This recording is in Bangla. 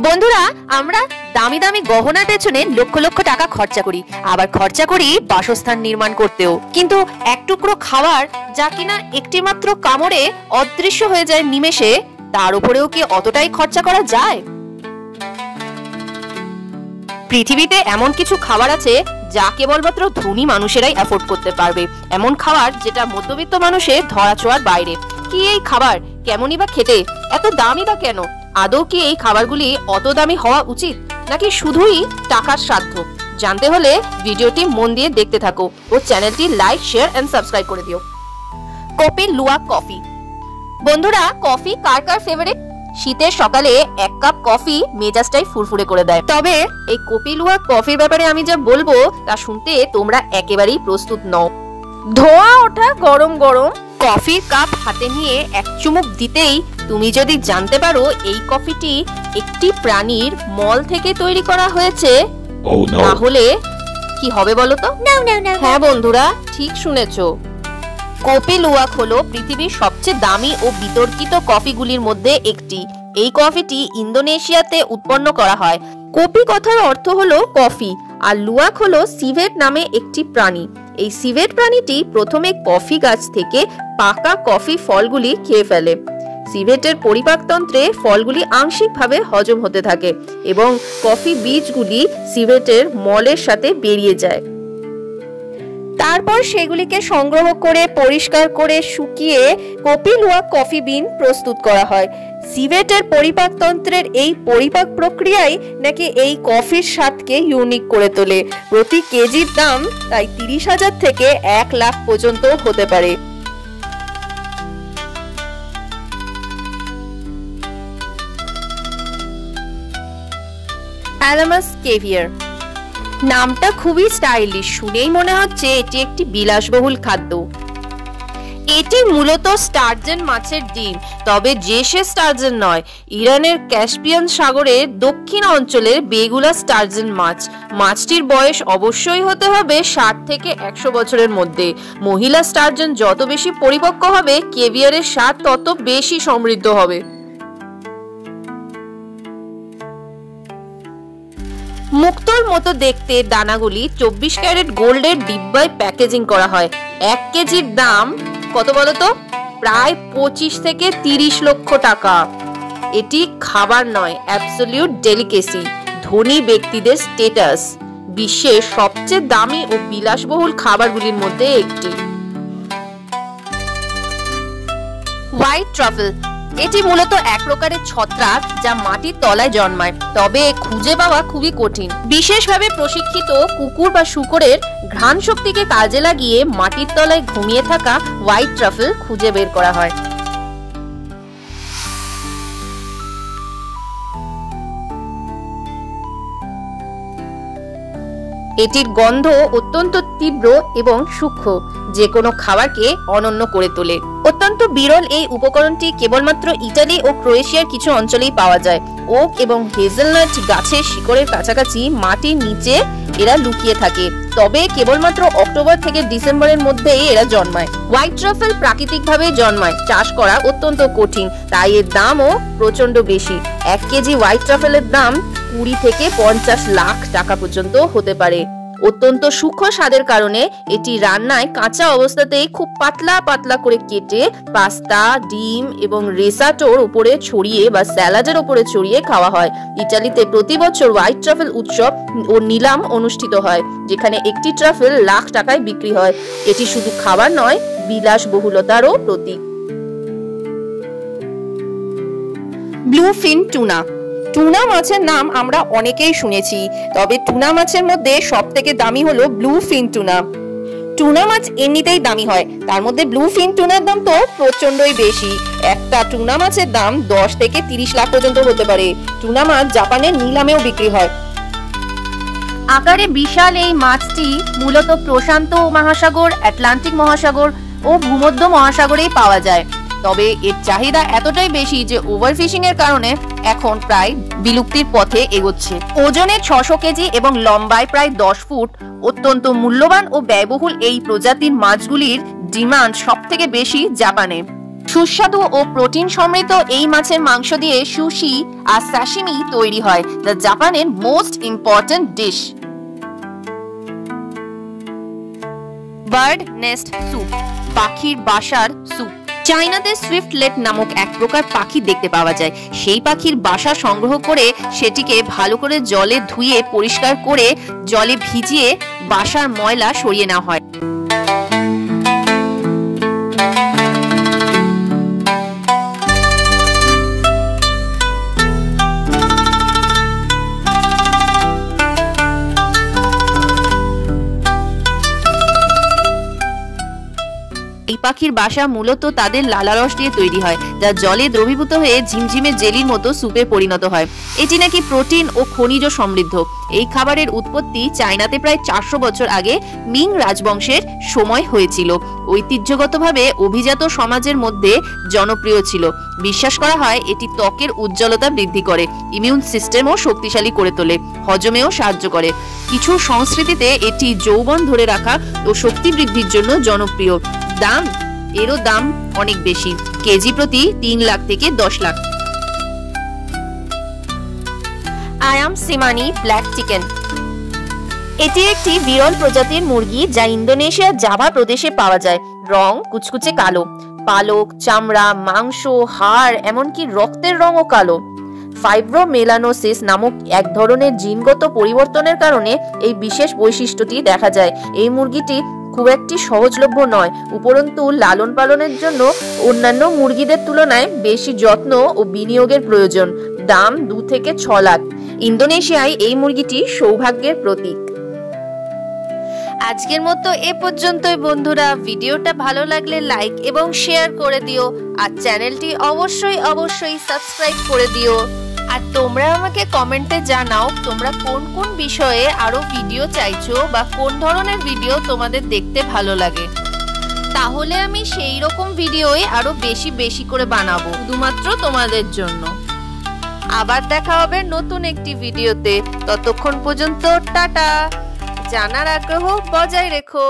বন্ধুরা, আমরা দামি দামি গহনার পেছনে লক্ষ লক্ষ টাকা খরচা করি, আবার খরচা করি বাসস্থান নির্মাণ করতেও। কিন্তু এক টুকরো খাবার যা কিনা একটি মাত্র কামড়ে অদৃশ্য হয়ে যায় নিমেষে, তার উপরেও কি অতটাই খরচা করা যায়? পৃথিবীতে এমন কিছু খাবার আছে যা কেবলমাত্র ধনী মানুষেরাই অ্যাফোর্ড করতে পারবে, এমন খাবার যেটা মধ্যবিত্ত মানুষের ধরাছোঁয়ার বাইরে। কি এই খাবার? কেমনই বা খেতে? এত দামি বা কেন? আদৌ কি এই খাবারগুলি অত দামি হওয়া উচিত, নাকি শুধুই টাকার সাধ্য? জানতে হলে ভিডিওটি মন দিয়ে দেখতে থাকো ও চ্যানেলটি লাইক, শেয়ার এন্ড সাবস্ক্রাইব করে দিও। Kopi luwak coffee. বন্ধুরা, কফি কার কার ফেভারিট? শীতের সকালে এক কাপ কফি মেজাজটাই ফুরফুরে করে দেয়। তবে এই কপি লুয়া কফির ব্যাপারে আমি যা বলবো তা শুনতে তোমরা একেবারেই প্রস্তুত নও। ধোঁয়া ওঠা গরম গরম কফির কাপ হাতে নিয়ে এক চুমুক দিতেই তুমি যদি জানতে পারো এই কফিটি একটি প্রাণীর মল থেকে তৈরি করা হয়েছে, তাহলে কি হবে বলো তো? হ্যাঁ বন্ধুরা, ঠিক শুনেছো। কপি লুয়াক হলো পৃথিবীর সবচেয়ে দামি ও বিতর্কিত কফিগুলির মধ্যে একটি। এই কফিটি ইন্দোনেশিয়াতে উৎপন্ন করা হয়। কপি কথার অর্থ হলো কফি, আর লুয়াক হলো সিভেট নামে একটি প্রাণী। এই সিভেট প্রাণীটি প্রথমে কফি গাছ থেকে পাকা কফি ফলগুলি খেয়ে ফেলে। সিভেটের পরিপাকতন্ত্রে ফলগুলি আংশিকভাবে হজম হতে থাকে এবং কফি বীজগুলি সিভেটের মলের সাথে বেরিয়ে যায়। তারপর সেগুলিকে সংগ্রহ করে পরিষ্কার করে শুকিয়ে কপি লুয়াক কফি বিন প্রস্তুত করা হয়। সিভেটের পরিপাকতন্ত্রের এই পরিপাক প্রক্রিয়াই নাকি এই কফির স্বাদকে ইউনিক করে তোলে। প্রতি কেজির দাম তাই 30,000 থেকে 1 লাখ পর্যন্ত হতে পারে। অ্যালামাস কেভিয়ার নামটা খুবই স্টাইলিশ, শুনেই মনে হচ্ছে এটি একটি বিলাসবহুল খাদ্য। এটি মূলত স্টারজেন মাছের ডিম, তবে যে সে স্টারজেন নয়, ইরানের ক্যাস্পিয়ান সাগরের দক্ষিণ অঞ্চলের বেগুলা স্টারজেন মাছ। মাছটির বয়স অবশ্যই হতে হবে 60 থেকে 100 বছরের মধ্যে। মহিলা স্টারজেন যত বেশি পরিপক্ক হবে, কেভিয়ারের স্বাদ তত বেশি সমৃদ্ধ হবে। মুক্তোর মতো দেখতে দানাগুলি 24 ক্যারেট গোল্ডের ডিব্বায় প্যাকেজিং করা হয়। 1 কেজির দাম কত বলতো? প্রায় 25 থেকে 30 লক্ষ টাকা। এটি খাবার নয়, অ্যাবসলিউট ডেলিকেসি, ধনী ব্যক্তিদের স্টেটাস। বিশ্বের সবচেয়ে দামি ও বিলাসবহুল খাবারগুলির মধ্যে একটি। White truffle. এটি মূলত এক প্রকারের ছত্রাক যা মাটির তলায় জন্মায়, তবে খুঁজে পাওয়া খুবই কঠিন। বিশেষভাবে প্রশিক্ষিত কুকুর বা শূকরের ঘ্রাণ শক্তিকে কাজে লাগিয়ে মাটির তলায় ঘুমিয়ে থাকা হোয়াইট ট্রাফেল খুঁজে বের করা হয়। এটির গন্ধ অত্যন্ত তীব্র এবং সূক্ষ্ম, যে কোনো খাবারকে অনন্য করে তোলে। অত্যন্ত বিরল এই উপকরণটি কেবলমাত্র ইটালি ও ক্রোয়েশিয়ার কিছু অঞ্চলেই পাওয়া যায়। ওক এবং হেজেলনাট গাছের শিকড়ের কাছাকাছি মাটির নিচে এরা লুকিয়ে থাকে, তবে কেবলমাত্র অক্টোবর থেকে ডিসেম্বরের মধ্যেই এরা জন্মায়। হোয়াইট ট্রাফেল প্রাকৃতিকভাবে জন্মায়, চাষ করা অত্যন্ত কঠিন, তাই এর দামও প্রচন্ড বেশি। 1 কেজি হোয়াইট ট্রাফেলের দাম 20 থেকে 50 লাখ টাকা পর্যন্ত হতে পারে। অত্যন্ত সূক্ষ্ম স্বাদের কারণে এটি রান্নায় কাঁচা অবস্থাতেই খুব পাতলা পাতলা করে কেটে পাস্তা, ডিম এবং রেসাটোর উপরে ছড়িয়ে বা স্যালাডের উপরে ছড়িয়ে খাওয়া হয়। ইতালিতে প্রতি বছর হোয়াইট ট্রাফেল উৎসব ও নিলাম অনুষ্ঠিত হয়, যেখানে একটি ট্রাফেল লাখ টাকায় বিক্রি হয়। এটি শুধু খাবার নয়, বিলাসবহুলতারও প্রতীক। Bluefin tuna. টুনা মাছের নাম আমরা অনেকেই শুনেছি, তবে টুনা মাছের মধ্যে সবথেকে দামি হলো ব্লুফিন টুনা। টুনা মাছ এমনিতেই দামি হয়, তার মধ্যে ব্লুফিন টুনার দাম তো প্রচন্ডই বেশি। একটা টুনা মাছের দাম 10 থেকে 30 লাখ পর্যন্ত হতে পারে। টুনা মাছ জাপানের নিলামেও বিক্রি হয়। আকারে বিশাল এই মাছটি মূলত প্রশান্ত মহাসাগর, আটলান্টিক মহাসাগর ও ভূমধ্য মহাসাগরেই পাওয়া যায়, তবে এর চাহিদা এতটাই বেশি যে ওভারফিশিং এর কারণে এখন প্রায় বিলুপ্তির পথে এগোচ্ছে। ওজনে 600 কেজি এবং লম্বায় প্রায় 10 ফুট, অত্যন্ত মূল্যবান ও ব্যয়বহুল এই প্রজাতির মাছগুলির ডিমান্ড সবথেকে বেশি জাপানে। সুস্বাদু ও প্রোটিন সমৃদ্ধ এই মাছের মাংস দিয়ে সুশি আর সাশিমি তৈরি হয়, যা জাপানের most important dish. Bird nest soup, পাখির বাসার স্যুপ। চায়নাতে সুইফটলেট নামক এক প্রকার পাখি দেখতে পাওয়া যায়। সেই পাখির বাসা সংগ্রহ করে সেটিকে ভালো করে জলে ধুয়ে পরিষ্কার করে জলে ভিজিয়ে বাসার ময়লা সরিয়ে নেওয়া হয়। এই পাখির বাসা মূলত তাদের লালারস দিয়ে তৈরি হয়, যা জলে দ্রবীভূত হয়ে ঝিমঝিমে জেলির মতো স্যুপে পরিণত হয়। এটি নাকি প্রোটিন ও খনিজ সমৃদ্ধ। এই খাবারের উৎপত্তি চায়নাতে প্রায় 400 বছর আগে মিং রাজবংশের সময় হয়েছিল। ঐতিহ্যগতভাবে অভিজাত সমাজের মধ্যে জনপ্রিয় ছিল। বিশ্বাস করা হয় এটি ত্বকের উজ্জ্বলতা বৃদ্ধি করে, ইমিউন সিস্টেমও শক্তিশালী করে তোলে, হজমেও সাহায্য করে। কিছু সংস্কৃতিতে এটি যৌবন ধরে রাখা ও শক্তি বৃদ্ধির জন্য জনপ্রিয়। এরও দাম অনেক বেশি, কেজি প্রতি 3 লাখ থেকে 10 lakh. Ayam cemani black chicken. এটি একটি বিরল প্রজাতির মুরগি যা ইন্দোনেশিয়ার জাভা প্রদেশে পাওয়া যায়। রং কুচকুচে কালো, পালক, চামড়া, মাংস, হাড়, এমনকি রক্তের রঙও কালো। ফাইব্রোমেলানোসিস নামক এক ধরনের জিনগত পরিবর্তনের কারণে এই বিশেষ বৈশিষ্ট্যটি দেখা যায়। এই মুরগিটি খুব একটি সহজলভ্য নয়, উপরন্তু লালন পালনের জন্য অন্যান্য মুরগিদের তুলনায় বেশি যত্ন ও বিনিয়োগের প্রয়োজন। দাম 2 থেকে 6 লাখ। ইন্দোনেশিয়ায় এই মুরগিটি সৌভাগ্যের প্রতীক। আজকের মতো এ পর্যন্তই বন্ধুরা। ভিডিওটা ভালো লাগলে লাইক এবং শেয়ার করে দিও, আর চ্যানেলটি অবশ্যই সাবস্ক্রাইব করে দিও। আর তোমরা আমাকে কমেন্টে জানাও তোমরা কোন কোন বিষয়ে আরো ভিডিও চাইছো বা কোন ধরনের ভিডিও তোমাদের দেখতে ভালো লাগে। তাহলে আমি সেই রকম ভিডিওই আরো বেশি করে বানাবো শুধুমাত্র তোমাদের জন্য। আবার দেখা হবে নতুন একটি ভিডিওতে। ততক্ষণ পর্যন্ত টাটা। জানার আগ্রহ বজায় রেখো।